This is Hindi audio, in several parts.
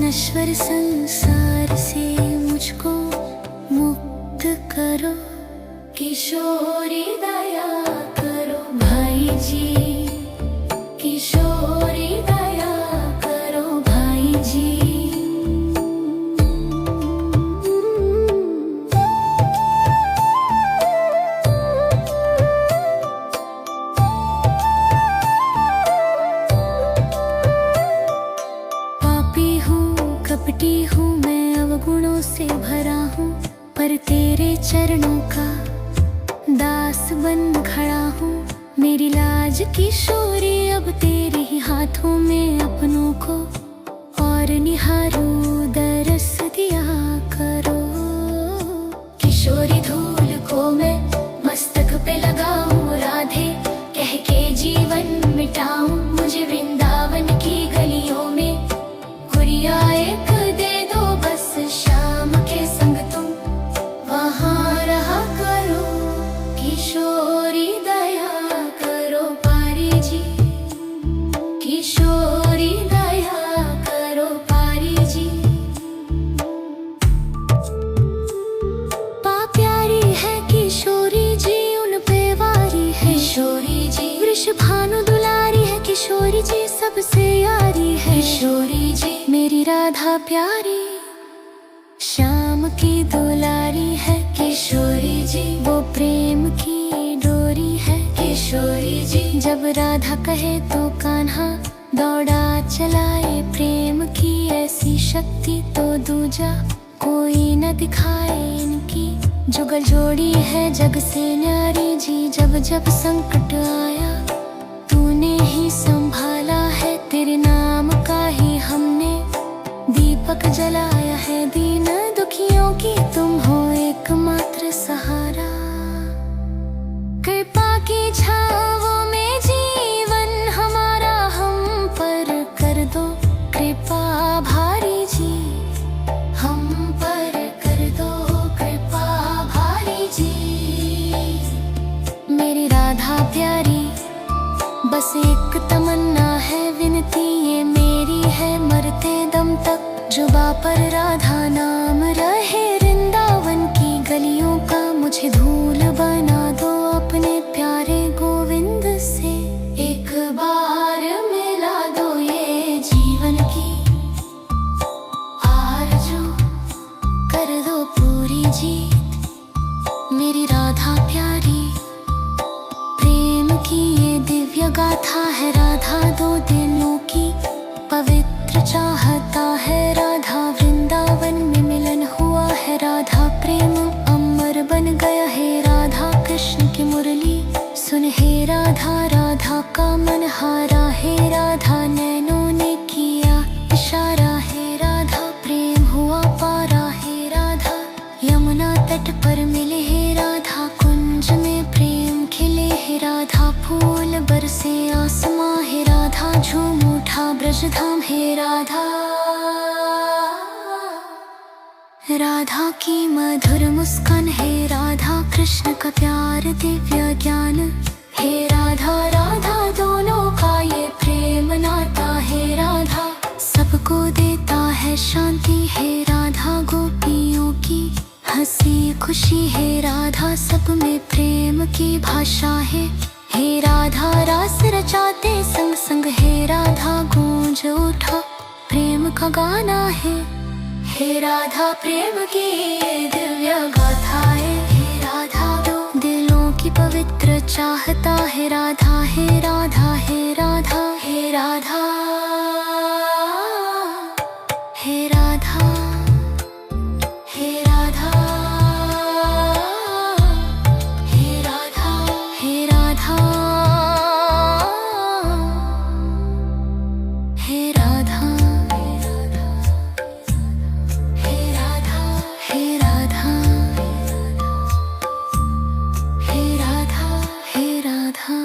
नश्वर संसार से मुझको मुक्त करो। किशोरी दया करो भाई जी, किशोरी दया करो भाई जी। पापी हूँ, कपटी हूँ, मैं अवगुणों से भरा हूँ, पर तेरे चरणों का दास बन खड़ा हूँ। मेरी लाज किशोरी अब तेरे ही हाथों में अपनों को, और निहारूं दरस दिया करो। किशोरी धूल को मैं मस्तक पे लगाऊं, राधे कह के जीवन मिटाऊं। मुझे वृंदावन की गलियों में गुड़िया एक दे दो, बस शाम के संग तुम वहाँ रहा करो। किशोरी दया करो पारी जी, किशोरी दया करो पारी जी। पा प्यारी है किशोरी जी, उन पे वारी है किशोरी जी। वृषभानु दुलारी है किशोरी जी, सबसे यारी है किशोरी जी। मेरी राधा प्यारी श्याम की दुलारी है किशोरी जी, वो प्रेम की डोरी है किशोरी जी। जब राधा कहे तो कान्हा दौड़ा चलाए, प्रेम की ऐसी शक्ति तो दूजा कोई न दिखाए। इनकी जुगल जोड़ी है जग से न्यारी जी, जब जब संकट आया तूने ही संभाला है। तेरे नाम का ही हमने दीपक जलाया है, दीन दुखियों की तुम हो एकमात्र सहारा। कृपा की छावों में जीवन हमारा हम पर कर दो कृपा भारी जी, हम पर कर दो कृपा भारी जी। मेरी राधा प्यारी बस एक तमन्ना है, विनती ये मेरी है, मरते दम तक जुबा पर राधा नाम रहे। वृंदावन की गलियों का मुझे धूल बना दो, अपने प्यारे गोविंद से एक बार मिला दो। ये जीवन की आरज़ू कर दो पूरी जीत, मेरी राधा प्यारी। प्रेम की ये दिव्य गाथा है, राधा दो दिलों की पवित्र चाहता है। राधा वृंदावन में मिलन हुआ है, राधा प्रेम अमर बन गया है। राधा कृष्ण की मुरली सुन हे राधा, राधा का मन हारा है। राधा नैनों ने किया इशारा है, राधा प्रेम हुआ पारा है। राधा यमुना तट पर मिले है, राधा कुंज में प्रेम खिले है। राधा फूल बरसे आसमां है, राधा झूम उठा ब्रजधाम है। राधा राधा की मधुर मुस्कान है, राधा कृष्ण का प्यार दिव्य ज्ञान है। राधा राधा दोनों का ये प्रेम नाता है, राधा सबको देता है शांति है। राधा गोपियों की हंसी खुशी है, राधा सब में प्रेम की भाषा है। हे राधा रास रचाते संग संग, हे राधा गूंज उठा प्रेम का गाना है। हे राधा प्रेम की ये दिव्य गाथा है, हे राधा दो दिलों की पवित्र चाहता है। राधा हे राधा हे राधा हे राधा हे राधा हे राधा हे राधा हे राधा हे राधा हे राधा हे राधा हे राधा हे राधा।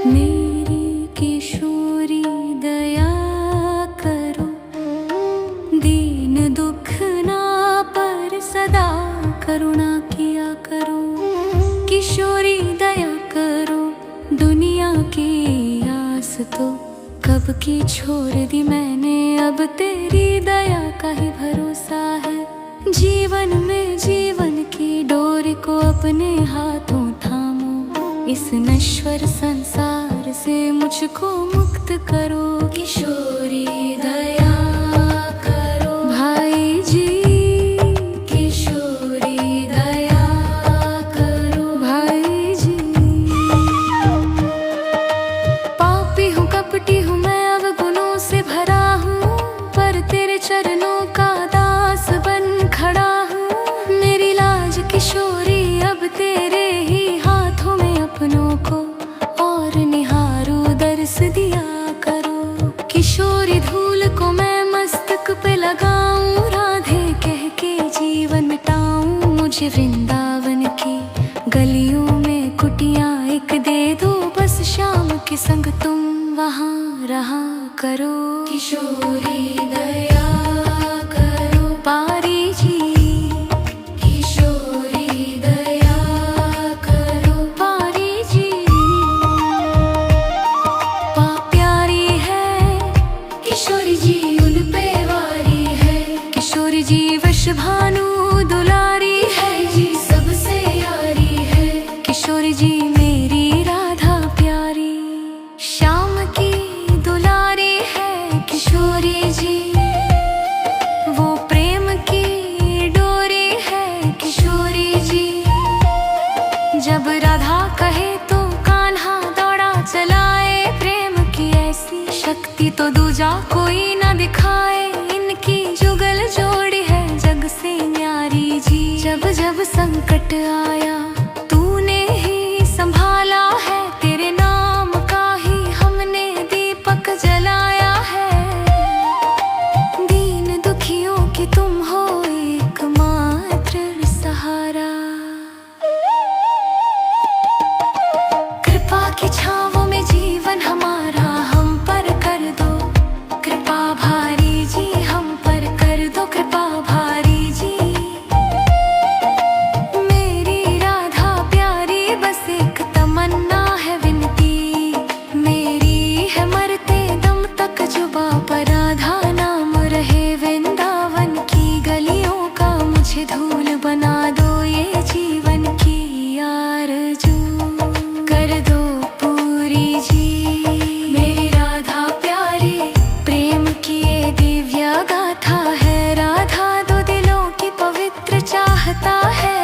मेरी किशोरी दया करो, दीन दुख ना पर सदा करुणा किया करो। किशोरी दया करो, दुनिया की आस तो कब की छोड़ दी मैंने, अब तेरी दया का ही भरोसा है। जीवन में जीवन की डोर को अपने हाथों थामो, इस नश्वर संसार से मुझको मुक्त करो। किशोरी दया करो भाई जी, किशोरी दया करो भाई जी। पापी हूँ कपटी हूँ मैं, अवगुणों से भरा हूँ, पर तेरे चरणों का दास बन खड़ा हूँ। मेरी लाज किशोरी अब तेरे ही हाथों में अपनों को, और निहारो दर्श दिया करो। किशोरी धूल को मैं मस्तक पे लगाऊं, राधे कह के जीवन मिटाऊं। मुझे वृंदावन की गलियों में कुटिया एक दे दो, बस शाम के संग तुम वहाँ रहा करो। किशोरी दया करो पारी जी, किशोरी दया करो पारी जी। प्यारी है किशोरी जी उन पे वारी है, किशोरी जी वश भानु दुलारी है जी, सबसे यारी है। किशोरी जी मेरी राधा प्यारी, श्याम की दुलारी है किशोरी जी, वो प्रेम की डोरी है किशोरी जी। जब राधा कहे तो कान्हा दौड़ा चलाए, प्रेम की ऐसी शक्ति तो दूजा कोई ना दिखाए। इनकी जुगल जोड़ी है जग से न्यारी जी, जब जब संकट आया तूने ही संभाला है, तेरे नाम का ही हमने दीपक जलाया है। दीन दुखियों की तुम हो एकमात्र सहारा, कृपा की छांवों में जीवन हमारा हम पर कर दो। कृपा भारी जी हम पर कर दो, कृपा भारी जी। मेरी राधा प्यारी बस एक तमन्ना है विनती, मेरी है मरते दम तक जुबा पर राधा नाम रहे। वृंदावन की गलियों का मुझे धूल बना दो, ये जीवन की आरज़ू कर दो पूरी जी। मेरी राधा प्यारी प्रेम की ये दिव्य गाथा है, राधा दो दिलों की पवित्र चाहता है।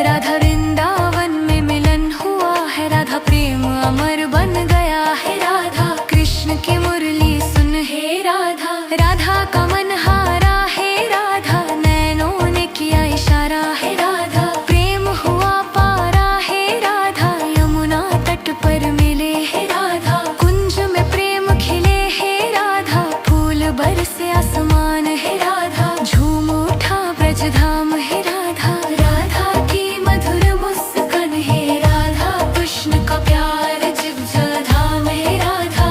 राधा वृंदावन में मिलन हुआ है, राधा प्रेम अमर बन गया है। राधा कृष्ण की मुरली सुन हे राधा, राधा का मन हारा है राधा, नैनों ने किया इशारा है राधा। प्रेम हुआ पारा है राधा, यमुना तट पर मिले है राधा। कुंज में प्रेम खिले है राधा, फूल बरसे आसमान है राधा। झूम उठा ब्रज धाम है राधा, राधा की मधुर मुस्कान है राधा। कृष्ण का प्यार जिब जलधाम है राधा,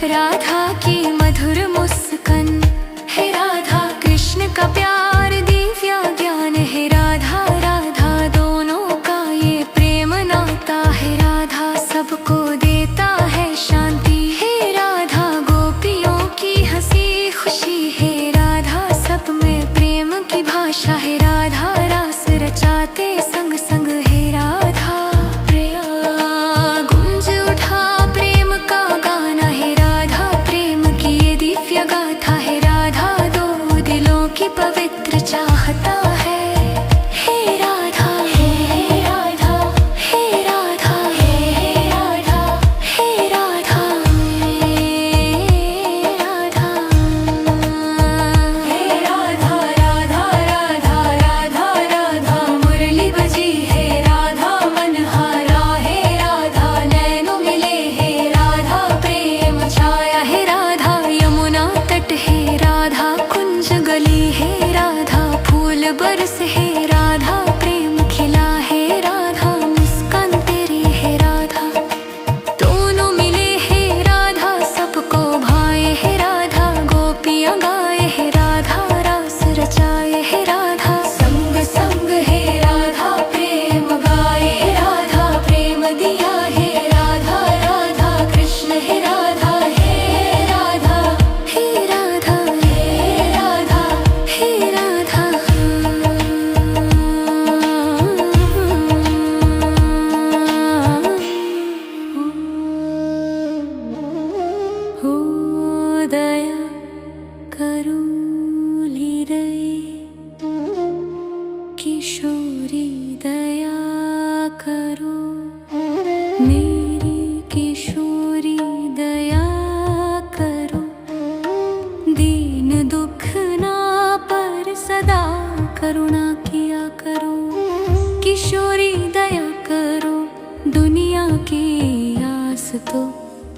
राधा की मधुर मुस्कान है राधा। कृष्ण का प्यार दिव्य ज्ञान है राधा, राधा दोनों का ये प्रेम नाता है राधा। सबको देता है शांति है राधा, गोपियों की हंसी खुशी है राधा। सब में प्रेम की भाषा है राधा, रास रचाते संग संग है राधा। प्रेम गुंज उठा प्रेम का गाना है राधा, प्रेम की ये दिव्य गाथा है राधा। दो दिलों की पवित्र चाहता है हे राधा, हे राधा, हे राधा, हे राधा, हे राधा, हे राधा, हे राधा। राधा राधा राधा राधा मुरली बजी है राधा, मन हारा है राधा। नैनों मिले है राधा, प्रेम छाया है राधा। यमुना तट है राधा, कुंज गली है राधा। फूल बस तो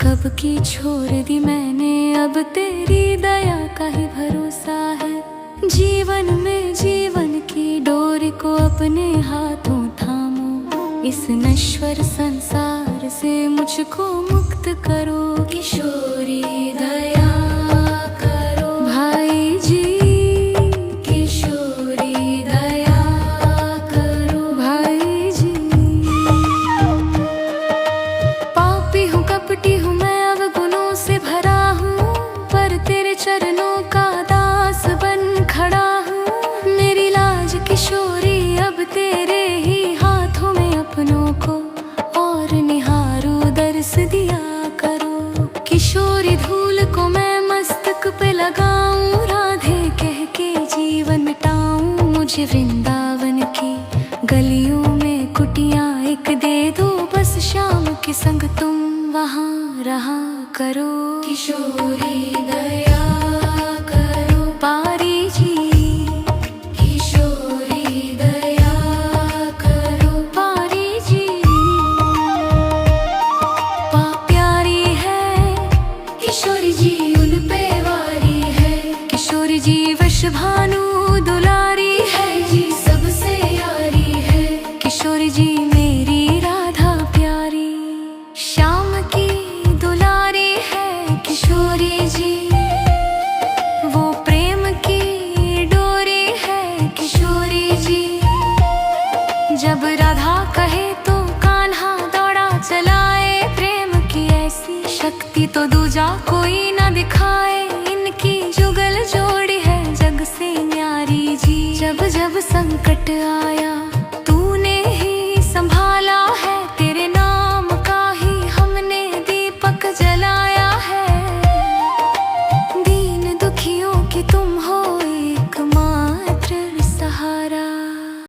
कब की छोड़ दी मैंने, अब तेरी दया का ही भरोसा है। जीवन में जीवन की डोरी को अपने हाथों थामो, इस नश्वर संसार से मुझको मुक्त करो। किशोरी दया करो भाई जी, किशोरी दया करो भाई जी। पापी हूँ कपटी हूँ मैं, अब गुनों से भरा हूँ, पर तेरे चरणों का दास बन खड़ा हूँ। मेरी लाज किशोरी अब तेरे ही हाथों में अपनों को, और निहारू दर्श दिया करो। किशोरी धूल को मैं मस्तक पे लगाऊं, राधे कह के जीवन मिटाऊं। मुझे वृंदावन की गलियों में कुटियां एक दे दो, बस शाम के संग तुम वहाँ रहा करो। किशोरी दया करो पारी जी, किशोरी दया करो पारी जी। पा प्यारी है किशोरी जी उन पे वारी है, किशोरी जी वश भानु दुलारी है जी सबसे यारी है। किशोरी जी मेरी राधा प्यारी, श्याम की दुलारी है किशोरी जी, वो प्रेम की डोरी है किशोरी जी। जब राधा कहे तो कान्हा दौड़ा चलाए, प्रेम की ऐसी शक्ति तो दूजा कोई न दिखाए। इनकी जुगल जोड़ी है जग से न्यारी जी, जब जब संकट आए